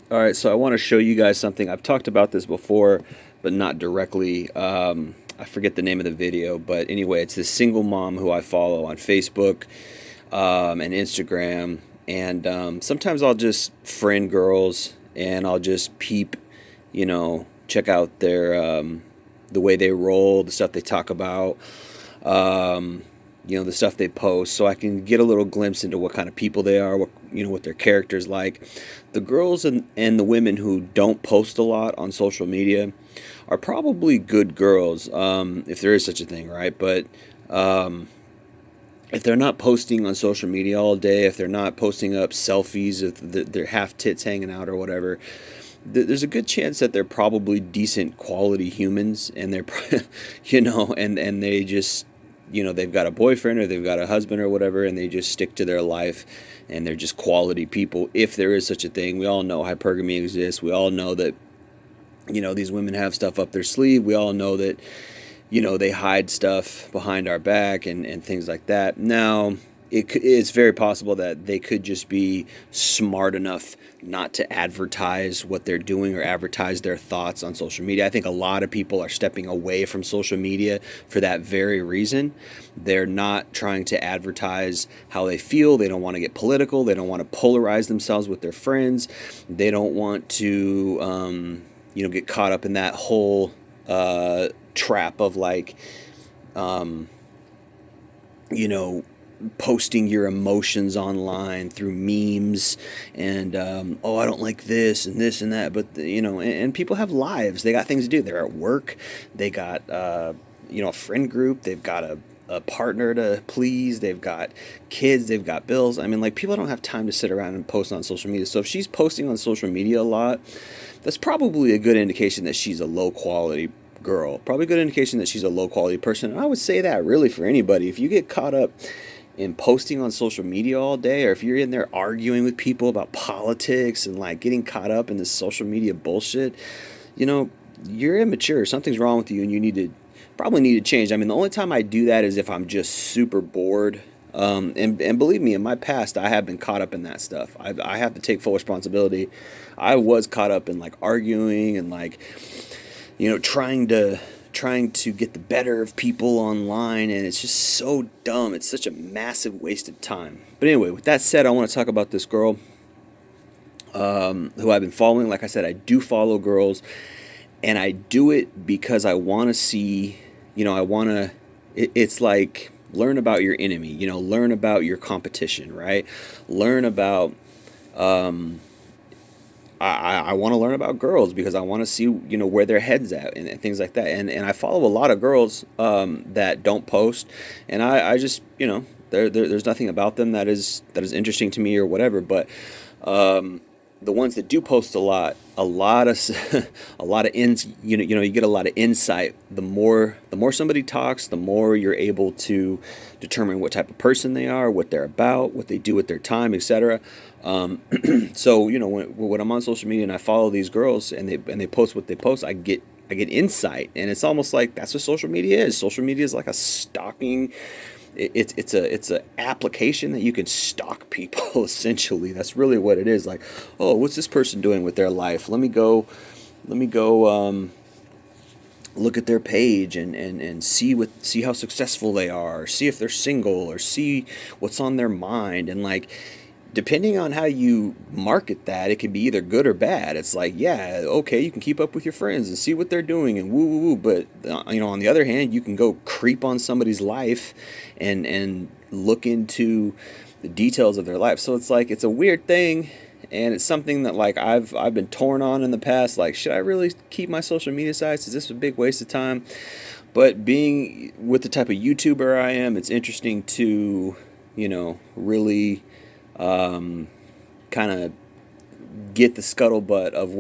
All right, so I want to show you guys something. I've talked about this before, but not directly. I forget the name of the video, but anyway, it's this single mom who I follow on Facebook and Instagram. And sometimes I'll just friend girls and I'll just peep, check out the way they roll, the stuff they talk about. Um, the stuff they post, so I can get a little glimpse into what kind of people they are, what their character's like. The girls and the women who don't post a lot on social media are probably good girls, if there is such a thing, right? But um, if they're not posting on social media all day, if they're not posting up selfies of their half tits hanging out or whatever, there's a good chance that they're probably decent quality humans, and they're, and they just, they've got a boyfriend or they've got a husband or whatever, and they just stick to their life, and they're just quality people, if there is such a thing. We all know hypergamy exists. We all know that, these women have stuff up their sleeve. We all know that, they hide stuff behind our back and things like that. Now, it's very possible that they could just be smart enough not to advertise what they're doing or advertise their thoughts on social media. I think a lot of people are stepping away from social media for that very reason. They're not trying to advertise how they feel. They don't want to get political. They don't want to polarize themselves with their friends. They don't want to, get caught up in that whole trap of like, um, you know, posting your emotions online through memes and oh, I don't like this and that, but and people have lives. They got things to do. They're at work. They got a friend group. They've got a partner to please. They've got kids. They've got bills. I mean, like, people don't have time to sit around and post on social media. So if she's posting on social media a lot, that's probably a good indication that she's a low quality girl. Probably a good indication that she's a low quality person. And I would say that really for anybody. If you get caught up in posting on social media all day, or if you're in there arguing with people about politics and like getting caught up in this social media bullshit, you know, you're immature. Something's wrong with you, and you probably need to change. I mean, the only time I do that is if I'm just super bored. And believe me, in my past, I have been caught up in that stuff. I have to take full responsibility. I was caught up in like arguing and like, trying to get the better of people online, and it's just so dumb. It's such a massive waste of time. But anyway, with that said, I want to talk about this girl who I've been following. Like I said, I do follow girls, and I do it because I want to see, I want to, it's like learn about your enemy, learn about your competition, right? Learn about, um, I want to learn about girls because I want to see, where their heads at and things like that. And I follow a lot of girls that don't post, and I just, there's nothing about them that is interesting to me or whatever. But the ones that do post a lot of a lot of you get a lot of insight. The more somebody talks, the more you're able to determine what type of person they are, what they're about, what they do with their time, etc. So when I'm on social media and I follow these girls and they post what they post, I get insight, and it's almost like that's what social media is. Social media is like a stalking. It's a application that you can stalk people. Essentially, that's really what it is. Like, oh, what's this person doing with their life? Let me go look at their page and see how successful they are, or see if they're single, or see what's on their mind. And like, depending on how you market that, it can be either good or bad. It's like, yeah, okay, you can keep up with your friends and see what they're doing and woo woo woo, but on the other hand, you can go creep on somebody's life and look into the details of their life. So it's like, it's a weird thing, and it's something that like I've been torn on in the past. Like, should I really keep my social media sites? Is this a big waste of time? But being with the type of YouTuber I am, it's interesting to, really kind of get the scuttlebutt of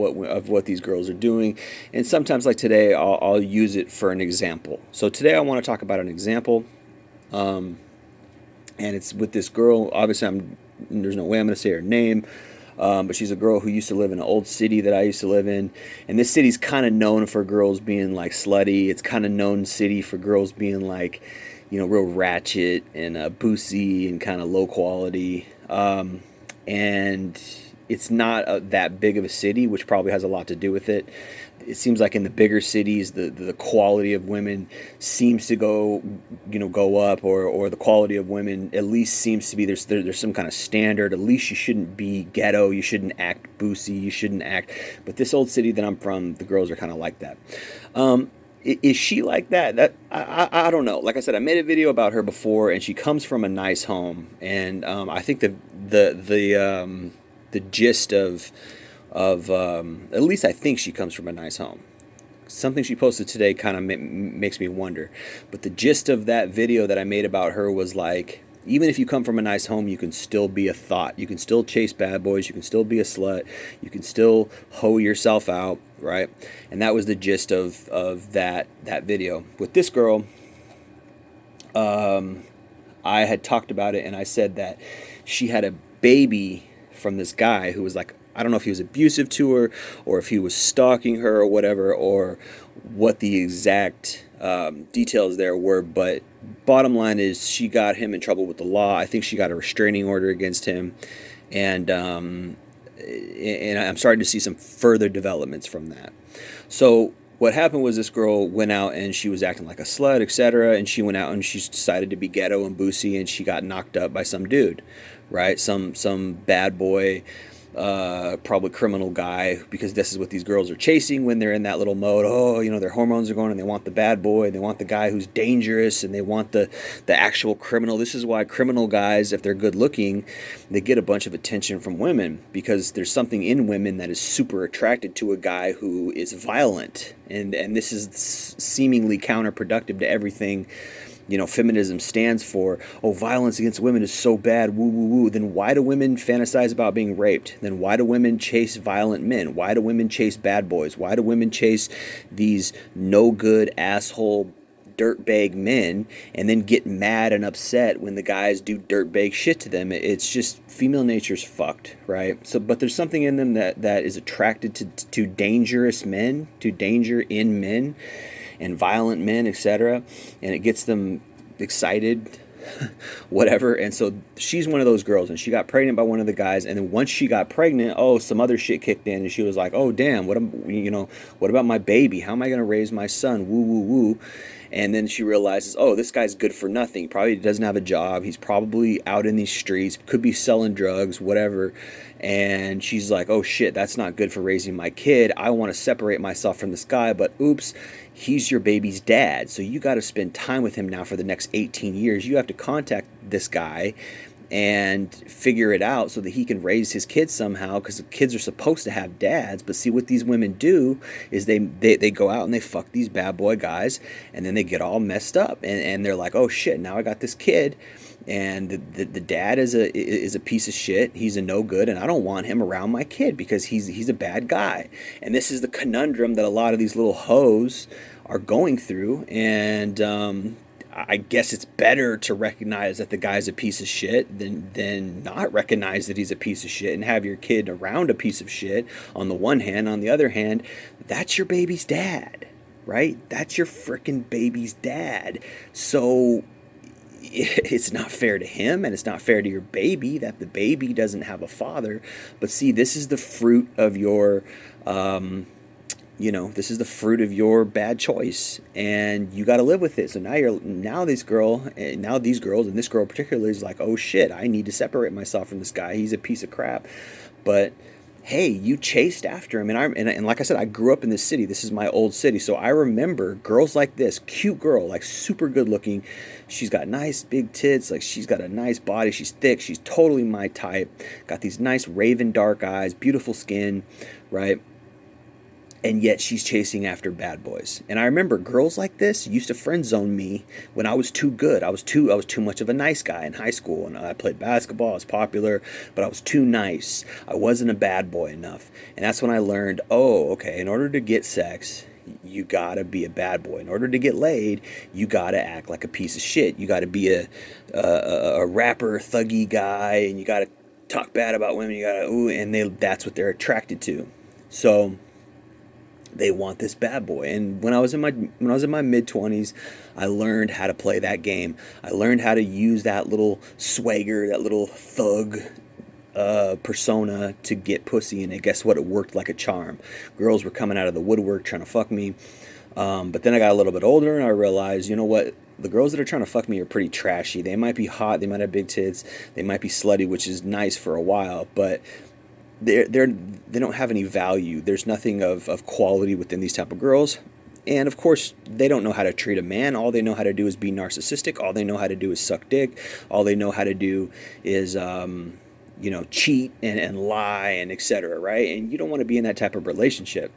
what these girls are doing. And sometimes, like today, I'll use it for an example. So today I want to talk about an example, um, and it's with this girl. Obviously, there's no way I'm going to say her name. But she's a girl who used to live in an old city that I used to live in. And this city's kind of known for girls being like slutty. It's kind of known city for girls being like, real ratchet and boozy and kind of low quality. And it's not that big of a city, which probably has a lot to do with it. It seems like in the bigger cities, the quality of women seems to go up, or the quality of women at least seems to be there's some kind of standard. At least you shouldn't be ghetto, you shouldn't act boozy, you shouldn't act. But this old city that I'm from, the girls are kind of like that. Is she like that? I don't know. Like I said, I made a video about her before, and she comes from a nice home, and I think the gist of at least I think she comes from a nice home. Something she posted today kind of makes me wonder, but the gist of that video that I made about her was like, even if you come from a nice home, you can still be a thought. You can still chase bad boys. You can still be a slut. You can still hoe yourself out, right? And that was the gist of that video. With this girl, I had talked about it, and I said that she had a baby from this guy who was like, I don't know if he was abusive to her, or if he was stalking her or whatever, or what the exact details there were. But bottom line is, she got him in trouble with the law. I think she got a restraining order against him, and I'm starting to see some further developments from that. So what happened was, this girl went out and she was acting like a slut, etc. And she went out and she decided to be ghetto and boozy, and she got knocked up by some dude, right? Some bad boy, probably criminal guy, because this is what these girls are chasing when they're in that little mode. Oh, their hormones are going, and they want the bad boy, they want the guy who's dangerous, and they want the actual criminal. This is why criminal guys, if they're good looking, they get a bunch of attention from women, because there's something in women that is super attracted to a guy who is violent, and this is seemingly counterproductive to everything feminism stands for. Oh, violence against women is so bad, woo woo woo. Then why do women fantasize about being raped? Then why do women chase violent men? Why do women chase bad boys? Why do women chase these no good asshole dirtbag men, and then get mad and upset when the guys do dirtbag shit to them? It's just, female nature's fucked, right? So, but there's something in them that is attracted to dangerous men, to danger in men, and violent men, etc., and it gets them excited, whatever. And so she's one of those girls, and she got pregnant by one of the guys, and then once she got pregnant, some other shit kicked in, and she was like, oh damn, what about my baby? How am I going to raise my son? Woo woo woo. And then she realizes, oh, this guy's good for nothing. He probably doesn't have a job. He's probably out in these streets, could be selling drugs, whatever. And she's like, oh shit, that's not good for raising my kid. I want to separate myself from this guy, but oops, he's your baby's dad. So you got to spend time with him now for the next 18 years. You have to contact this guy and figure it out so that he can raise his kids somehow, because the kids are supposed to have dads. But see, what these women do is they go out and they fuck these bad boy guys, and then they get all messed up, and they're like, oh shit, now I got this kid, and the dad is a piece of shit. He's a no good, and I don't want him around my kid because he's a bad guy. And this is the conundrum that a lot of these little hoes are going through. And I guess it's better to recognize that the guy's a piece of shit than not recognize that he's a piece of shit and have your kid around a piece of shit, on the one hand. On the other hand, that's your baby's dad, right? That's your frickin' baby's dad. So it's not fair to him, and it's not fair to your baby that the baby doesn't have a father. But see, this is the fruit of your this is the fruit of your bad choice, and you got to live with it. So now these girls, and this girl particularly, is like, oh shit, I need to separate myself from this guy. He's a piece of crap. But hey, you chased after him, and like I said, I grew up in this city. This is my old city, so I remember girls like this, cute girl, like super good looking. She's got nice big tits, like she's got a nice body. She's thick. She's totally my type. Got these nice raven dark eyes, beautiful skin, right? And yet she's chasing after bad boys. And I remember girls like this used to friend zone me when I was too good. I was too much of a nice guy in high school, and I played basketball, I was popular, but I was too nice. I wasn't a bad boy enough. And that's when I learned, oh, okay, in order to get sex, you gotta be a bad boy. In order to get laid, you gotta act like a piece of shit. You gotta be a rapper, thuggy guy, and you gotta talk bad about women. You gotta, that's what they're attracted to. So they want this bad boy. And when I was in my mid-20s, I learned how to play that game. I learned how to use that little swagger, that little thug persona to get pussy, and guess what? It worked like a charm. Girls were coming out of the woodwork trying to fuck me. But then I got a little bit older and I realized, you know what? The girls that are trying to fuck me are pretty trashy. They might be hot, they might have big tits, they might be slutty, which is nice for a while, but they don't have any value. There's nothing of quality within these type of girls. And of course, they don't know how to treat a man. All they know how to do is be narcissistic. All they know how to do is suck dick. All they know how to do is, cheat and lie and etc. Right? And you don't want to be in that type of relationship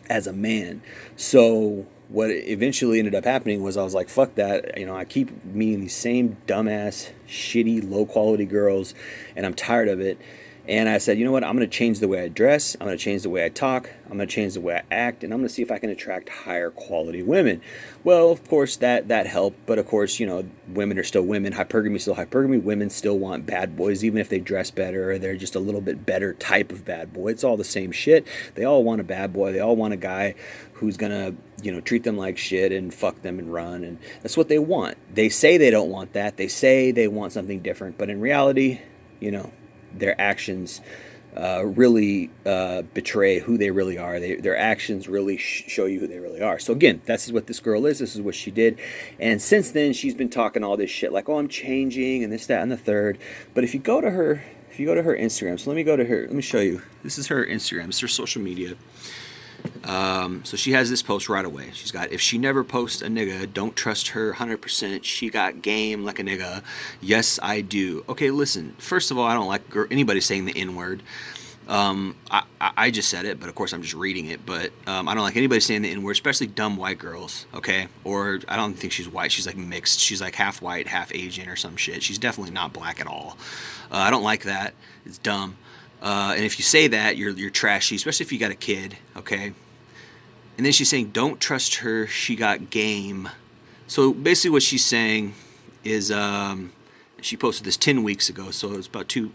as a man. So what eventually ended up happening was I was like, fuck that. I keep meeting these same dumbass, shitty, low quality girls, and I'm tired of it. And I said, you know what? I'm going to change the way I dress. I'm going to change the way I talk. I'm going to change the way I act. And I'm going to see if I can attract higher quality women. Well, of course, that helped. But of course, women are still women. Hypergamy is still hypergamy. Women still want bad boys, even if they dress better or they're just a little bit better type of bad boy. It's all the same shit. They all want a bad boy. They all want a guy who's going to, treat them like shit and fuck them and run. And that's what they want. They say they don't want that. They say they want something different. But in reality, their actions really betray who they really are. Their actions really show you who they really are. So again, this what this girl is. This is what she did. And since then, she's been talking all this shit like, oh, I'm changing and this, that, and the third. But if you go to her Instagram, so let me show you. This is her Instagram. It's her social media. So she has this post right away. She's got, if she never posts a nigga, don't trust her 100%. She got game like a nigga. Yes, I do. Okay, listen. First of all, I don't like anybody saying the N-word. I just said it, but of course I'm just reading it. But I don't like anybody saying the N-word, especially dumb white girls, okay? Or I don't think she's white. She's like mixed. She's like half white, half Asian or some shit. She's definitely not black at all. I don't like that. It's dumb. And if you say that, you're trashy, especially if you got a kid, okay? And then she's saying, don't trust her, she got game. So basically what she's saying is, she posted this 10 weeks ago, so it was about two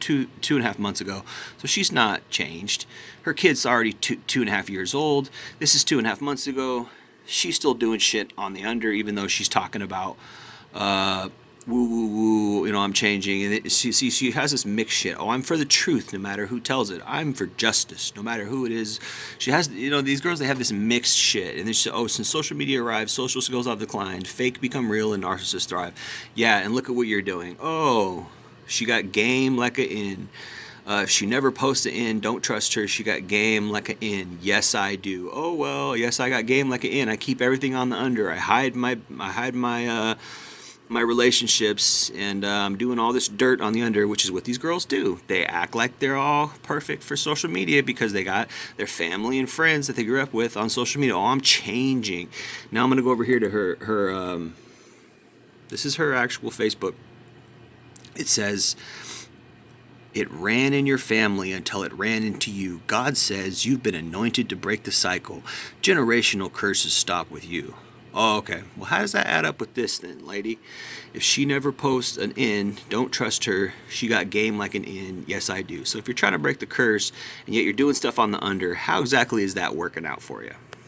and a half months ago. So she's not changed. Her kid's already two and a half years old. This is 2.5 months ago. She's still doing shit on the under, even though she's talking about, woo woo woo, I'm changing. And she has this mixed shit. Oh, I'm for the truth no matter who tells it. I'm for justice no matter who it is. She has, these girls, they have this mixed shit. And then she said, oh, since social media arrived, social skills have declined, fake become real, and narcissists thrive. Yeah, and look at what you're doing. Oh, she got game like a in. If she never posts an in, don't trust her. She got game like an in. Yes, I do. Oh well, yes, I got game like an in. I keep everything on the under. I hide my relationships, and I'm doing all this dirt on the under, which is what these girls do. They act like they're all perfect for social media because they got their family and friends that they grew up with on social media. Oh, I'm changing. Now I'm gonna go over here to her. This is her actual Facebook. It says, it ran in your family until it ran into you. God says you've been anointed to break the cycle. Generational curses stop with you. Oh, okay. Well, how does that add up with this then, lady? If she never posts an in, don't trust her. She got game like an in. Yes, I do. So if you're trying to break the curse and yet you're doing stuff on the under, how exactly is that working out for you?